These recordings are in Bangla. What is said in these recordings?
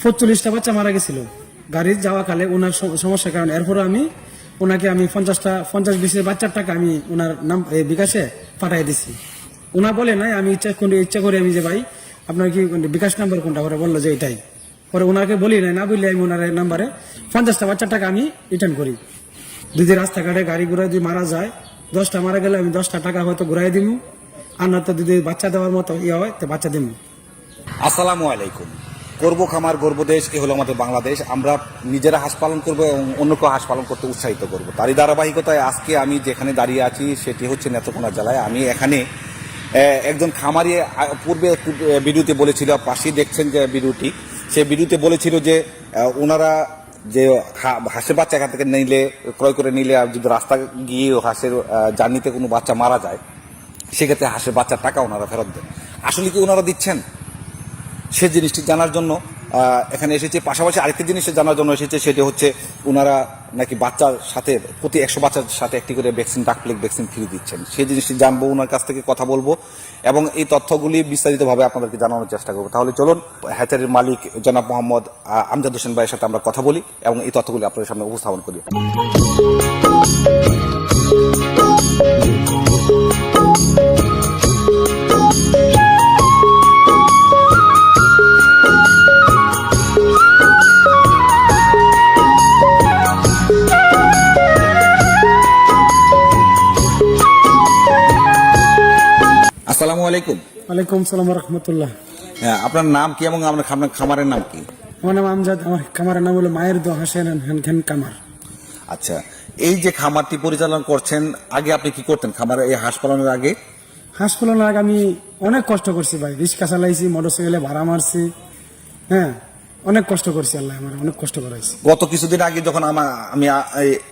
45টা বাচ্চা মারা গেছিল গাড়ির যাওয়া কালে ওনার সমস্যার কারণে। এরপরে ওনাকে আমি 50-20 বাচ্চার টাকা আমি ওনার নাম বিকাশে পাঠিয়ে দিছি। ওনা বলে নাই, আমি ইচ্ছা করে আমি যে ভাই আপনার কি বিকাশ নাম্বার কোনটা, পরে বললো যে এটাই। পরে ওনাকে বলি নাই, না বললে আমি ওনার নাম্বারে 50টা বাচ্চার টাকা আমি রিটার্ন করি। যদি রাস্তাঘাটে গাড়ি ঘোড়ায় যদি মারা যায়, 10টা মারা গেলে আমি 10টা টাকা হয়তো ঘুরাই দিব, আর নয়তো যদি বাচ্চা দেওয়ার মতো হয় তো বাচ্চা দিব। আসসালামু আলাইকুম। করবো খামার গর্ব দেশ, এ হলো আমাদের বাংলাদেশ। আমরা নিজেরা হাঁস পালন করবো এবং অন্যকে হাঁস পালন করতে উৎসাহিত করবো। তারই ধারাবাহিকতায় আজকে আমি যেখানে দাঁড়িয়ে আছি সেটি হচ্ছে নেত্রকোনা জেলায়। আমি এখানে একজন খামারি পূর্বে ভিডিওতে বলেছিল, পাশেই দেখছেন যে ভিডিওটি, সে ভিডিওতে বলেছিল যে ওনারা যে হাঁসের বাচ্চা এখান থেকে নিলে, ক্রয় করে নিলে, আর যদি রাস্তা গিয়ে হাঁসের জার্নিতে কোনো বাচ্চা মারা যায়, সেক্ষেত্রে হাঁসের বাচ্চার টাকা ওনারা ফেরত দেন। আসলে কি ওনারা দিচ্ছেন? সে জিনিসটি জানার জন্য এখানে এসেছে। পাশাপাশি আরেকটি জিনিস জানার জন্য এসেছে, সেটি হচ্ছে ওনারা নাকি বাচ্চার সাথে প্রতি 100 বাচ্চার সাথে একটি করে ভ্যাকসিন, ডাকপ্লেগ ভ্যাকসিন ফ্রি দিচ্ছেন। সেই জিনিসটি জানবো, ওনার কাছ থেকে কথা বলবো এবং এই তথ্যগুলি বিস্তারিতভাবে আপনাদেরকে জানানোর চেষ্টা করবো। তাহলে চলুন হ্যাচারির মালিক জনাব মোহাম্মদ আমজাদ হোসেন ভাইয়ের সাথে আমরা কথা বলি এবং এই তথ্যগুলি আপনাদের সামনে উপস্থাপন করি। আসসালামু আলাইকুম। ওয়ালাইকুম সালাম রহমতুল্লাহ। হ্যাঁ, আপনার নাম কি এবং আপনার খামারের নাম কি? আমার নাম আমজাদ, আমার খামারের নাম হলো মায়ের দো হাসেন খান কামার। আচ্ছা, এই যে খামারটি পরিচালনা করছেন, আগে আপনি কি করতেন খামারে এই হাঁস পালনের আগে? হাঁস পালনের আগে আমি অনেক কষ্ট করছি ভাই, রিক্সা চালাইছি, মোটরসাইকেলে ভাড়া মারছি, হ্যাঁ অনেক কষ্ট করছি, আল্লাহ আমার অনেক কষ্ট করাইছি। গত কিছুদিন আগে যখন আমি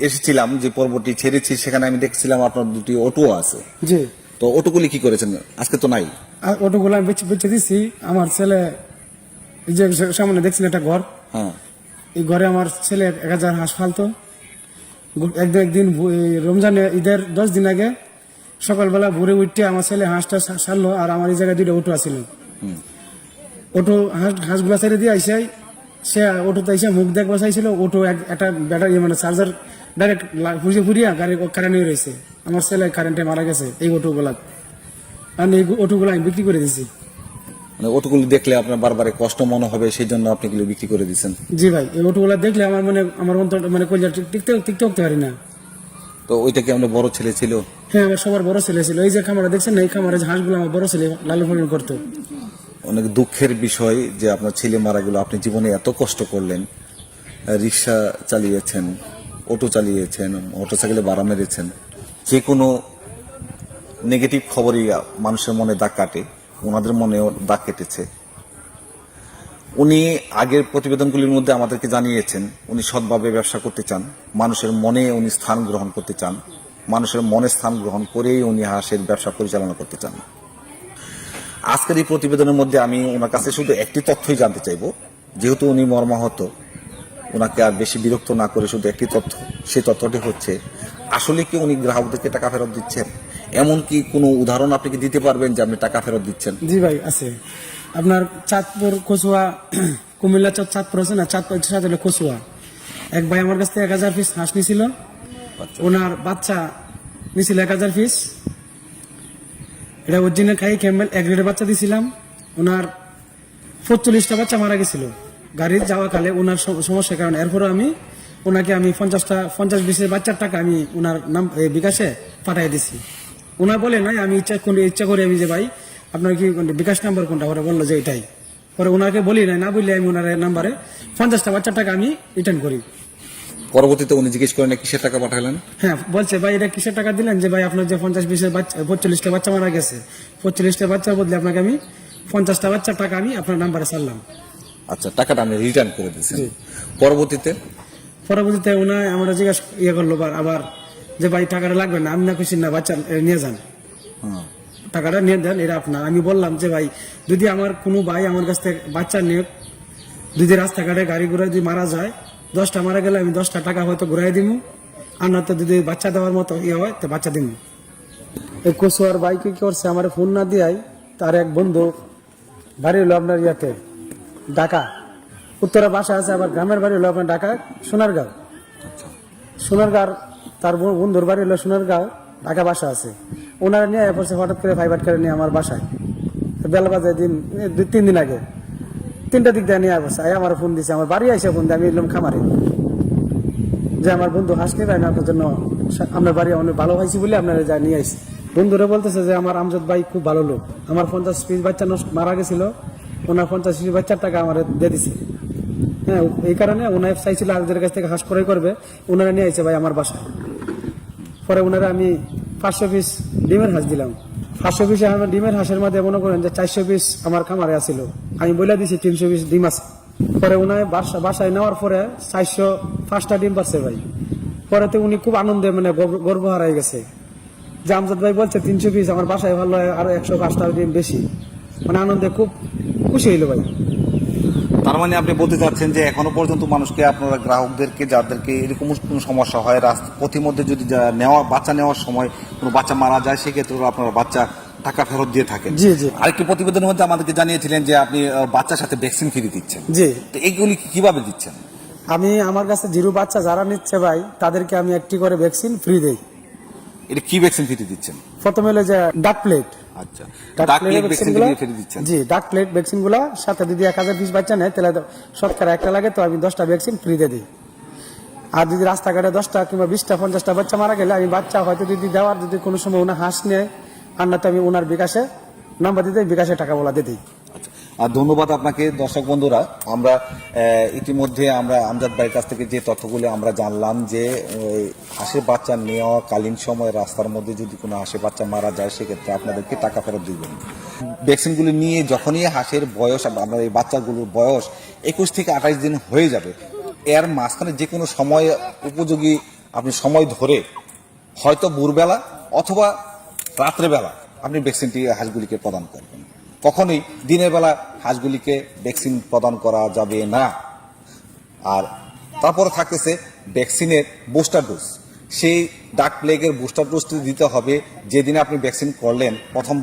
এসেছিলাম, যে পর্বটি ছেড়েছি, সেখানে আমি দেখছিলাম আপনার দুটি অটো আছে। জি। তো অটোগুলি কি করেছেন? আজকে তো নাই। আর অটোগুলো আমি বেঁচে দিচ্ছি। আমার ছেলে, এই যে সামনে দেখছেন একটা ঘর, হ্যাঁ, এই ঘরে আমার ছেলে 1000 হাঁস ফালতো। একদিন রমজানে ঈদের 10 দিন আগে সকালবেলা ভোরে উঠতে আমার ছেলে হাঁসটা ছাড়লো, আর আমার এই জায়গায় 2টা অটো আছিল। অটো হাঁসগুলা ছেড়ে দিয়ে আইসাই সে অটোতে আইসা মুখ দেখ বসাইছিল। অটো একটা ব্যাটারি মানে চার্জার ডাইরেক্ট ফুরিয়া গাড়ি কারেন্ট হয়ে রয়েছে। আমার ছেলে কারেন্টে মারা গেছে এই অটোগুলা। আর এই অটোগুলো আমি বিক্রি করে দিছি। মানে অটোগুলি দেখলে আপনার বারবার কষ্ট মনে হবে, সেই জন্য আপনি এগুলো বিক্রি করে দিচ্ছেন? জি ভাই, এই অটোগুলা দেখলে আমার অন্তর কলিজা টিকতে উঠতে পারি না। তো ওইটা কি আপনার বড় ছেলে ছিল? হ্যাঁ, আমার সবার বড় ছেলে ছিল। এই যে খামারে দেখছেন না, এই খামারে যে হাঁসগুলো আমার বড় ছেলে লালন পালন করতো। অনেক দুঃখের বিষয় যে আপনার ছেলে মারা গেল। আপনি জীবনে এত কষ্ট করলেন, রিক্সা চালিয়েছেন, অটো চালিয়েছেন, মোটরসাইকেলে ভাড়া মেরেছেন, যে কোনো নেগেটিভ খবরই মানুষের মনে দাগ কাটে। ওনাদের মনেও দাগ কেটেছে। উনি আগের প্রতিবেদনগুলির মধ্যে আমাদেরকে জানিয়েছেন উনি সৎভাবে ব্যবসা করতে চান, মানুষের মনে উনি স্থান গ্রহণ করতে চান, মানুষের মনে স্থান গ্রহণ করেই উনি হাঁসের ব্যবসা পরিচালনা করতে চান। আজকের এই প্রতিবেদনের মধ্যে আমি ওনার কাছে শুধু একটি তথ্যই জানতে চাইব, যেহেতু উনি মর্মাহত, ওনাকে আর বেশি বিরক্ত না করে শুধু একটি তথ্য। সেই তথ্যটি হচ্ছে, আসলে কি উনি গ্রাহকদেরকে টাকা ফেরত দিচ্ছেন? এমন কি কোনো উদাহরণ আপনি কি দিতে পারবেন যে আপনি টাকা ফেরত দিচ্ছেন? জি ভাই, আছে। আপনার চাঁদপুর কচুয়া, কুমিল্লা চাঁদপুর আছে না, চাঁদপুর সাথে কচুয়া, এক ভাই আমার কাছ থেকে 1000 পিস হাঁস নিছিল। ওনার বাচ্চা নিছিল 1000 পিস। এটা অরিজিনাল খাই ক্যাম্বেল এক গ্রেডের বাচ্চা দিছিলাম। ওনার 45টা বাচ্চা মারা গেছিল গাড়ির যাওয়া কালে ওনার সমস্যার কারণে। এরপরে ওনাকে আমি 50-20 বাচ্চার টাকা আমি ওনার নাম বিকাশে পাঠিয়ে দিছি। ওনা বলে নাই, আমি ইচ্ছা করে আমি যে ভাই আপনার কি বিকাশ নাম্বার কোনটা, পরে বললো যে এটাই। পরে ওনাকে বলি নাই, না বললে আমি ওনার নাম্বারে 50টা বাচ্চার টাকা আমি রিটার্ন করি। পরবর্তীতে উনি জিজ্ঞেস করেন কিসের টাকা পাঠালেন? হ্যাঁ, বলছে ভাই এটা কিসের টাকা দিলেন, যে ভাই আপনার যে 45টা বাচ্চা মারা গেছে, 45টা বাচ্চার বদলে আপনাকে আমি 50টা বাচ্চার টাকা আমি আপনার নাম্বারে ছাড়লাম। আচ্ছা, টাকাটা আপনি রিটার্ন করে দিয়েছেন। পরবর্তীতে ওনা আমরা জিজ্ঞাসা করলো আবার যে ভাই টাকাটা লাগবে না, আমি না খুশি না, বাচ্চা নিয়ে যান, টাকাটা নিয়ে দেন, এটা আপনার। আমি বললাম যে ভাই যদি আমার কোনো ভাই আমার কাছ থেকে বাচ্চা নিয়ে যদি রাস্তাঘাটে গাড়ি ঘোড়া যদি মারা যায়, 10টা মারা গেলে আমি 10টা টাকা হয়তো ঘুরাই দিব, আর না তো যদি বাচ্চা দেওয়ার মতো হয় তো বাচ্চা দিব। এই কচুয়ার ভাইকে কি করছে, আমার ফোন না দিয়াই তার এক বন্ধু বাড়ি হলো আপনার ঢাকা, উত্তরে বাসা আছে, আবার গ্রামের বাড়ি হলো আপনার ঢাকা সোনারগাঁও। সোনারগাঁও তার বন্ধুর বাড়ি হলো সোনারগাঁও, ঢাকা বাসা আছে। ওনারা নিয়ে পড়ছে হঠাৎ করে ফাইবার করে নিয়ে আমার বাসায় বেলা বাজে দিন 2-3 দিন আগে 3টা দিক দিয়ে নিয়ে আসছে। আমার ফোন দিছে, আমার বাড়ি আইসা ফোন দিয়ে আমি এলাম খামারে, যে আমার বন্ধু হাঁস নিয়ে না আপনার জন্য, আপনার বাড়ি অনেক ভালো হয়েছি বলে আপনারা যা নিয়ে আইসি। বন্ধুরা বলতেছে যে আমার আমজাদ ভাই খুব ভালো লোক, আমার 50 পিস বাচ্চা মারা গেছিল, ওনার 50 পিস বাচ্চার টাকা আমার দিয়ে দিছে। হ্যাঁ, এই কারণে ওনার চাইছিল আরেকদের কাছ থেকে হাঁস ক্রয় করবে, ওনারা নিয়ে আইছে ভাই আমার বাসায়। পরে ওনারা আমি 500 পিস ডিমের হাঁস দিলাম। 500 পিস আমার ডিমের হাঁসের মধ্যে মনে করেন যে 400 পিস আমার খামারে আসছিল, আমি বলে দিছি 300 পিস ডিম আছে। পরে ওনার বাসায় নেওয়ার পরে 405টা ডিম পাচ্ছে ভাই। পরে তো উনি খুব আনন্দে মানে গর্ব হারাই গেছে, যে আমজাদ ভাই বলছে 300 পিস আমার বাসায় ভালো হয়, আরো 105টা ডিম বেশি, মানে আনন্দে খুব খুশি হইলো ভাই। তার মানে আপনি বলতে চাচ্ছেন যে এখনো পর্যন্ত মানুষকে, আপনারা গ্রাহকদেরকে, যাদেরকে এরকম কোনো সমস্যা হয়, পথিমধ্যে যদি বাচ্চা নেওয়ার সময় কোনো বাচ্চা মারা যায়, সেক্ষেত্রে আপনারা বাচ্চা টাকা ফেরত দিয়ে থাকেন। জি জি। আরেকটি প্রতিবেদনের মধ্যে আমাদেরকে জানিয়েছিলেন যে আপনি বাচ্চার সাথে ভ্যাকসিন ফ্রি দিচ্ছেন। জি। তো এইগুলি কিভাবে দিচ্ছেন? আমি আমার কাছে জিরো বাচ্চা যারা নিচ্ছে ভাই, তাদেরকে আমি একটি করে ভ্যাকসিন ফ্রি দেই। এটা কি ভ্যাকসিন ফ্রি দিচ্ছেন? প্রথমে হলো যে ডাক প্লেট। আচ্ছা, ডাক ডাক প্লেটের প্লেট ভ্যাকসিন ভ্যাকসিনগুলো, ফ্রি দিচ্ছেন। জি, ডাক প্লেট ভ্যাকসিন গুলা সাথে যদি 1000 পিস বাচ্চা নেয় তাহলে শতকরা একটা লাগে, তো আমি 10টা ভ্যাকসিন ফ্রি দিয়ে দিই। আর যদি রাস্তাঘাটে 10টা কিংবা 20টা 50টা বাচ্চা মারা গেলে আমি বাচ্চা হয়তো যদি দেওয়ার যদি কোনো সময় ওনার হাঁস নেয়, আর না তো আমি ওনার বিকাশে নাম্বার দিতে, বিকাশে টাকা বলা দিয়ে দিই। আচ্ছা, আর ধন্যবাদ আপনাকে। দর্শক বন্ধুরা, আমরা ইতিমধ্যে আমরা আমজাদ ভাইয়ের কাছ থেকে যে তথ্যগুলো আমরা জানলাম, যে হাঁসের বাচ্চা নেওয়া কালীন সময় রাস্তার মধ্যে যদি কোনো হাঁসের বাচ্চা মারা যায়, সেক্ষেত্রে আপনাদেরকে টাকা ফেরত দিবেন। ভ্যাকসিনগুলি নিয়ে যখনই হাঁসের বয়স, আপনার এই বাচ্চাগুলোর বয়স 21 থেকে 28 দিন হয়ে যাবে, এর মাঝখানে যে কোনো সময় উপযোগী আপনি সময় ধরে, হয়তো ভোরবেলা অথবা রাত্রেবেলা আপনি ভ্যাকসিনটি হাঁসগুলিকে প্রদান করবেন। কখনোই দিনের বেলা হাঁসগুলিকে ভ্যাকসিন প্রদান করা যাবে না। আর তারপরে থাকতেছে ভ্যাকসিনের বুস্টার ডোজ। সেই ডাক প্লেগের বুস্টার ডোজটি দিতে হবে যেদিন আপনি ভ্যাকসিন করলেন প্রথম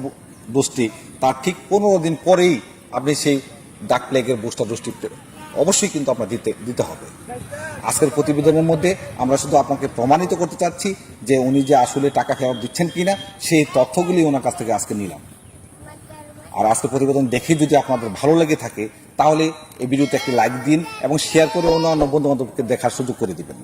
ডোজটি, তার ঠিক 15 দিন পরেই আপনি সেই ডাক প্লেগের বুস্টার ডোজটি অবশ্যই কিন্তু আপনার দিতে হবে। আজকের প্রতিবেদনের মধ্যে আমরা শুধু আপনাকে প্রমাণিত করতে চাচ্ছি যে উনি যে আসলে টাকা ফেরত দিচ্ছেন কিনা, সেই তথ্যগুলি ওনার কাছ থেকে আজকে নিলাম। আর আজকে প্রতিবেদন দেখে যদি আপনাদের ভালো লেগে থাকে, তাহলে এই ভিডিওতে একটি লাইক দিন এবং শেয়ার করে অন্যান্য বন্ধু বান্ধবকে দেখার সুযোগ করে দিবেন।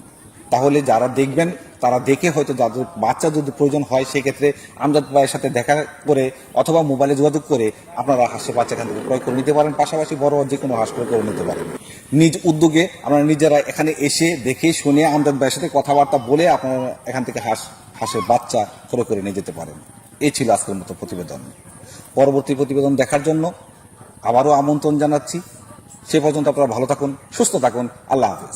তাহলে যারা দেখবেন তারা দেখে হয়তো যাদের বাচ্চা যদি প্রয়োজন হয়, সেক্ষেত্রে আমজাদ ভাইয়ের সাথে দেখা করে অথবা মোবাইলে যোগাযোগ করে আপনারা হাঁসের বাচ্চা এখান থেকে ক্রয় করে নিতে পারেন, পাশাপাশি বড় যে কোনো হাঁস ক্রয় করে নিতে পারেন। নিজ উদ্যোগে আপনারা নিজেরা এখানে এসে দেখে শুনে আমজাদ ভাইয়ের সাথে কথাবার্তা বলে আপনারা এখান থেকে হাঁসের বাচ্চা ক্রয় করে নিয়ে যেতে পারেন। এই ছিল আজকের মতো প্রতিবেদন। পরবর্তী প্রতিবেদন দেখার জন্য আবারও আমন্ত্রণ জানাচ্ছি। সে পর্যন্ত আপনারা ভালো থাকুন, সুস্থ থাকুন। আল্লাহ হাফেজ।